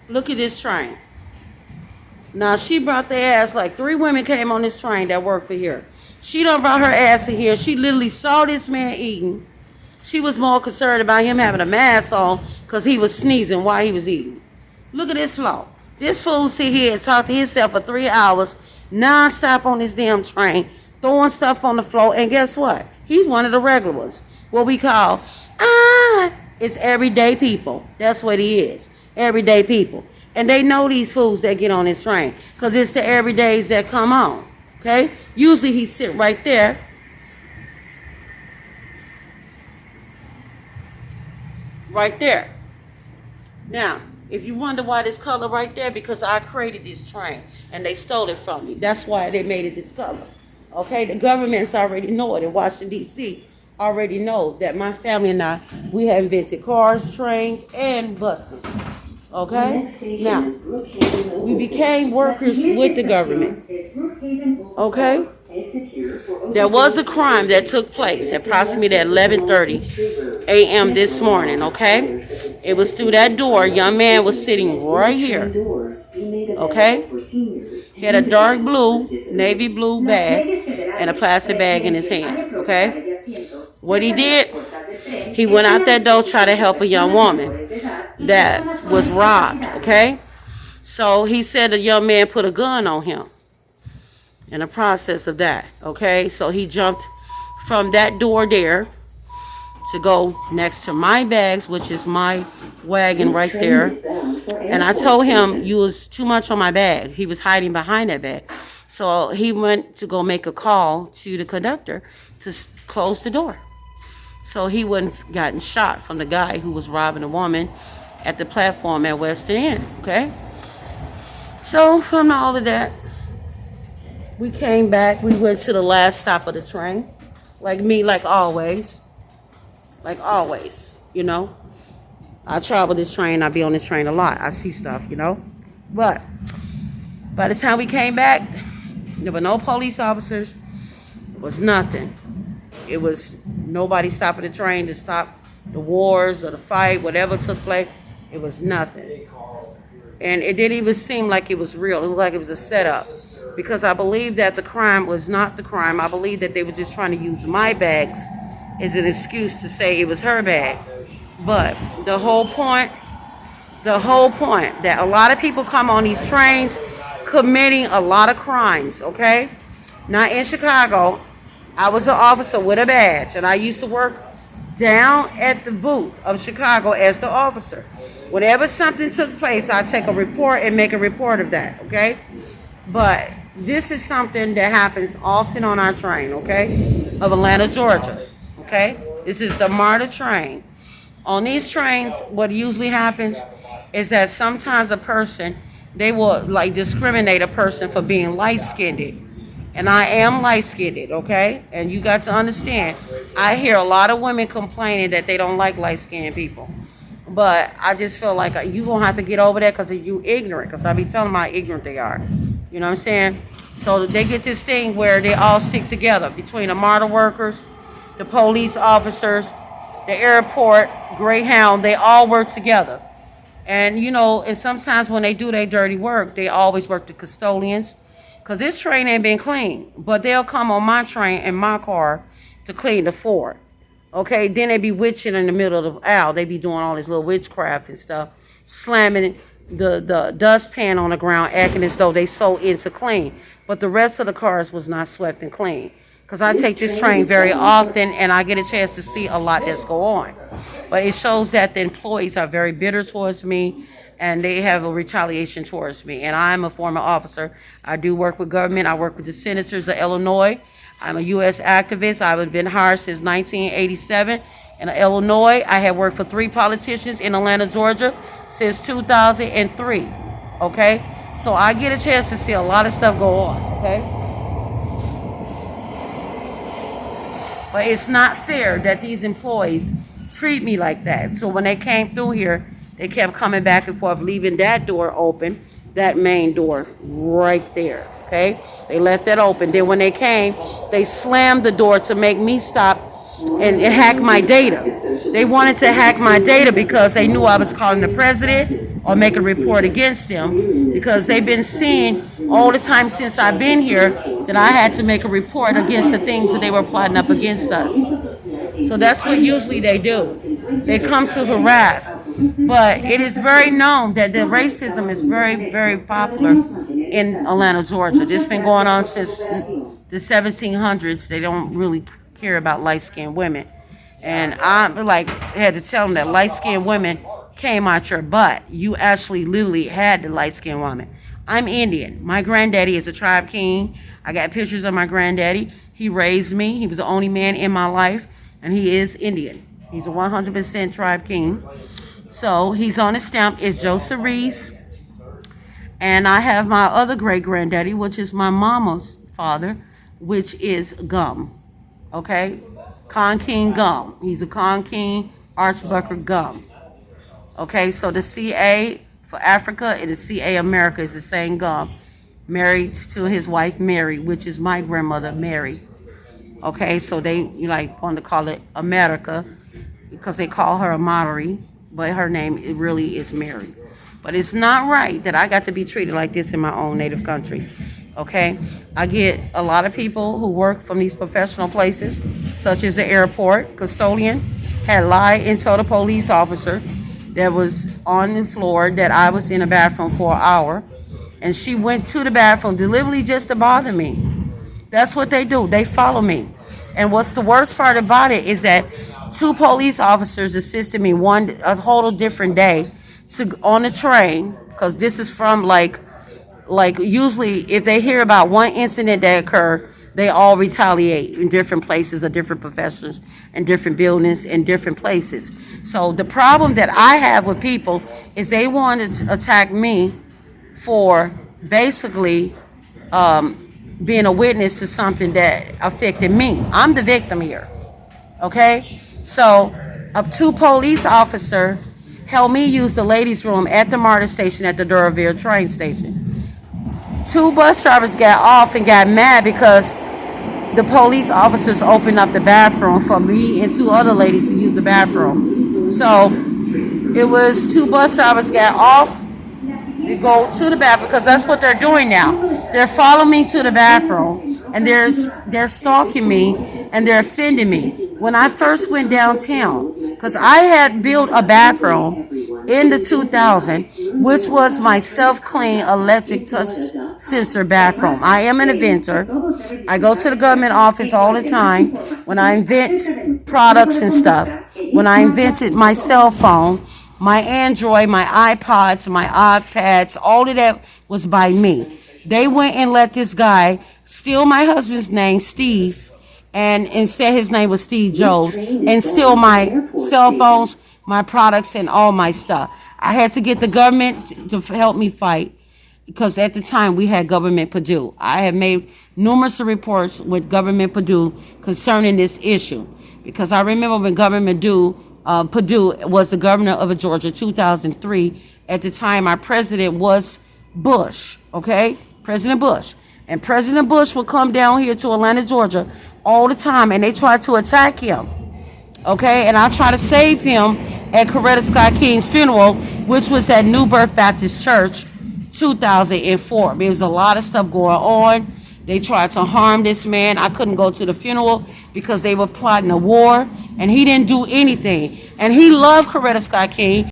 Look at this train. Now, she brought their ass, like 3 women came on this train that worked for here. She done brought her ass in here. She literally saw this man eating. She was more concerned about him having a mask on because he was sneezing while he was eating. Look at this floor. This fool sit here and talk to himself for 3 hours, non-stop on this damn train, throwing stuff on the floor, and guess what? He's one of the regular ones. What we call, it's everyday people. That's what he is. Everyday people. And they know these fools that get on this train because it's the everydays that come on. Okay? Usually he sit right there. Right there. Now, if you wonder why this color right there, because I created this train and they stole it from me. That's why they made it this color. Okay? The governments already know it in Washington, D.C. already know that my family and I, we have invented cars, trains, and buses. Okay? Now, we became workers with the government. Okay? There was a crime that took place approximately at 11:30 a.m. this morning, okay? It was through that door. A young man was sitting right here, okay? He had a dark blue, navy blue bag and a plastic bag in his hand, okay? What he did, he went out that door trying to help a young woman that was robbed, okay? So he said the young man put a gun on him in the process of that, okay? So he jumped from that door there to go next to my bags, which is my wagon right there. And I told him, you was too much on my bag. He was hiding behind that bag. So he went to go make a call to the conductor to close the door, so he wouldn't gotten shot from the guy who was robbing a woman at the platform at Western End, okay? So from all of that, we came back. We went to the last stop of the train. Like me, like always. Like always, you know. I travel this train. I be on this train a lot. I see stuff, you know. But by the time we came back, there were no police officers. It was nothing. It was nobody stopping the train to stop the wars or the fight, whatever took place. It was nothing. And it didn't even seem like it was real. It looked like it was a setup. Because I believe that the crime was not the crime. I believe that they were just trying to use my bags as an excuse to say it was her bag. But the whole point that a lot of people come on these trains committing a lot of crimes, okay? Now in Chicago, I was an officer with a badge, and I used to work down at the booth of Chicago as the officer. Whenever something took place, I take a report and make a report of that, okay? But this is something that happens often on our train, okay, of Atlanta, Georgia, okay? This is the MARTA train. On these trains, what usually happens is that sometimes a person, they will like discriminate a person for being light-skinned. And I am light-skinned, okay? And you got to understand, I hear a lot of women complaining that they don't like light-skinned people. But I just feel like you going to have to get over that because you ignorant. Because I be telling them how ignorant they are. You know what I'm saying? So they get this thing where they all stick together between the MARTA workers, the police officers, the airport, Greyhound. They all work together. And, you know, and sometimes when they do their dirty work, they always work the custodians. Because this train ain't been cleaned. But they'll come on my train in my car to clean the fort. Okay? Then they be witching in the middle of the aisle. They be doing all this little witchcraft and stuff. Slamming the dustpan on the ground, acting as though they so into clean. But the rest of the cars was not swept and clean. Because I take this train very often and I get a chance to see a lot that's go on. But it shows that the employees are very bitter towards me and they have a retaliation towards me. And I'm a former officer. I do work with government. I work with the senators of Illinois. I'm a U.S. activist. I've been hired since 1987 in Illinois. I have worked for 3 politicians in Atlanta, Georgia since 2003. Okay? So I get a chance to see a lot of stuff go on. Okay? But it's not fair that these employees treat me like that. So when they came through here, they kept coming back and forth, leaving that door open, that main door right there, okay? They left that open. Then when they came, they slammed the door to make me stop and hack my data. They wanted to hack my data because they knew I was calling the president or make a report against him, because they've been seeing all the time since I've been here that I had to make a report against the things that they were plotting up against us. So that's what usually they do. They come to harass. But it is very known that the racism is very, very popular in Atlanta, Georgia. This has been going on since the 1700s. They don't really care about light-skinned women. And I had to tell them that light-skinned women came out your butt. You actually literally had the light-skinned woman. I'm Indian. My granddaddy is a tribe king. I got pictures of my granddaddy. He raised me. He was the only man in my life, and he is Indian. He's a 100% tribe king. So he's on the stamp. It's Joseph Reese. And I have my other great-granddaddy, which is my mama's father, which is Gum. Okay? Con King Gum. He's a Con King Archbishop Gum. Okay, so the CA for Africa and the CA America is the same Gum. Married to his wife Mary, which is my grandmother Mary. Okay, so they want to call it America because they call her a Maori, but her name it really is Mary. But it's not right that I got to be treated like this in my own native country. Okay, I get a lot of people who work from these professional places, such as the airport custodian, had lied and told a police officer that was on the floor that I was in a bathroom for an hour, and she went to the bathroom deliberately just to bother me. That's what they do. They follow me. And what's the worst part about it is that 2 police officers assisted me a whole different day on the train, because this is from like usually if they hear about one incident that occurred, they all retaliate in different places or different professions and different buildings and different places. So the problem that I have with people is they want to attack me for basically being a witness to something that affected me. I'm the victim here. Okay? So 2 police officers helped me use the ladies' room at the MARTA station at the Duraville train station. 2 bus drivers got off and got mad because the police officers opened up the bathroom for me and 2 other ladies to use the bathroom. So it was 2 bus drivers got off to go to the bathroom because that's what they're doing now. They're following me to the bathroom and they're stalking me and they're offending me. When I first went downtown, because I had built a bathroom in the 2000, which was my self-clean electric touch sensor bathroom. I am an inventor. I go to the government office all the time when I invent products and stuff. When I invented my cell phone, my Android, my iPods, my iPads, all of that was by me. They went and let this guy steal my husband's name, Steve, and said his name was Steve Jobs, and steal my cell phones, my products, and all my stuff. I had to get the government to help me fight because at the time we had Government Purdue. I have made numerous reports with Government Purdue concerning this issue because I remember when Government Purdue was the governor of Georgia, 2003. At the time, our president was Bush, okay? President Bush. And President Bush would come down here to Atlanta, Georgia all the time, and they tried to attack him, okay? And I tried to save him at Coretta Scott King's funeral, which was at New Birth Baptist Church, 2004. There was a lot of stuff going on. They tried to harm this man. I couldn't go to the funeral because they were plotting a war, and he didn't do anything. And he loved Coretta Scott King.